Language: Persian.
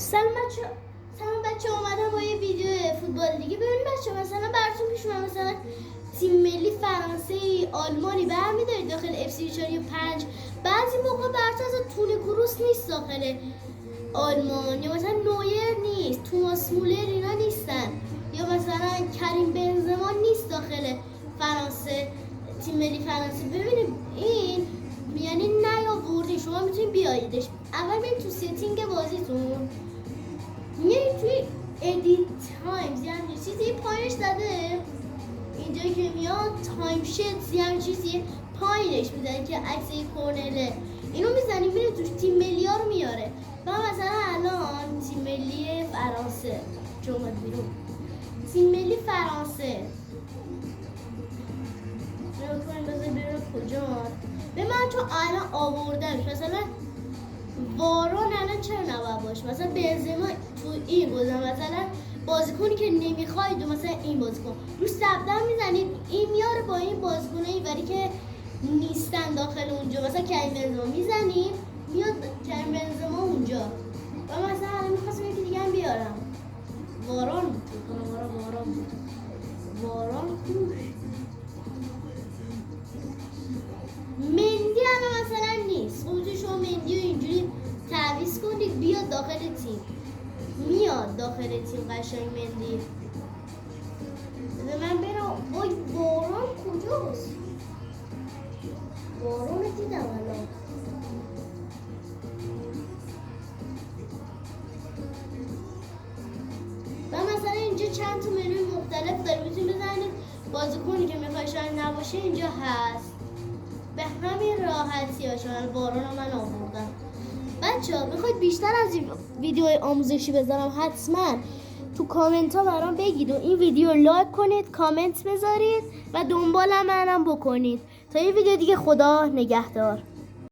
سلام بچه اومدم با یه ویدیو فوتبال دیگه. ببینید بچه مثلا براتون پیش اومد مثلا تیم ملی فرانسه آلمانی برمی‌دارید داخل اف سی 405. بعضی موقع براتون از تونی کروس نیست داخل آلمان، یا مثلا نویر نیست، توماس مولر اینا نیستن، یا مثلا کریم بنزما نیست داخل فرانسه، تیم ملی فرانسه. ببینید این یعنی نیاوردین، شما میتونید بیاییدش. اول برید تو ستینگ بازیتون، میایید توی ادیت تایمز یعنی چیزی پایینش داده، اینجا که میاد تایم شیتس یعنی چیزی پایینش میزنید که عکس کورنره، اینو میزنید میره توش تیم ملی ها رو میاره. و مثلا الان تیم ملی فرانسه چون اومد بیرون، تیم ملی فرانسه کجا به من تو الان آوردمش. مثلا وارون الان چرا نباید باشه؟ مثلا بنزما تو این بازی، مثلا بازیکنی که نمیخواید مثلا این بازیکن روش ثبت میزنید، این میاره با این بازیکنایی ولی که نیستن داخل اونجا. مثلا کریم بنزما میزنید میاد کریم بنزما اونجا. و مثلا الان میخواستم یکی دیگه هم بیارم، وارون بود، وارون کوش مندی الان مثلا نیست. خودتون شما مندی رو اینجوری تعویض کنید بیاد داخل تیم، میاد داخل تیم قشنگ مندی. من برم وای وارون کجاست؟ وارون دیدم الان. و مثلا اینجا چند تا منوی مختلف داره، میتونید بزنید بازیکنی که میخوای شاید نباشه اینجا هست. به همین راحتی ها شما وارون رو من آوردم. بچه ها بخواید بیشتر از این ویدیو آموزشی بذارم حتما تو کامنت ها برام بگید و این ویدیو لایک کنید، کامنت بذارید و دنبالم منم بکنید تا یه ویدیو دیگه. خدا نگهدار.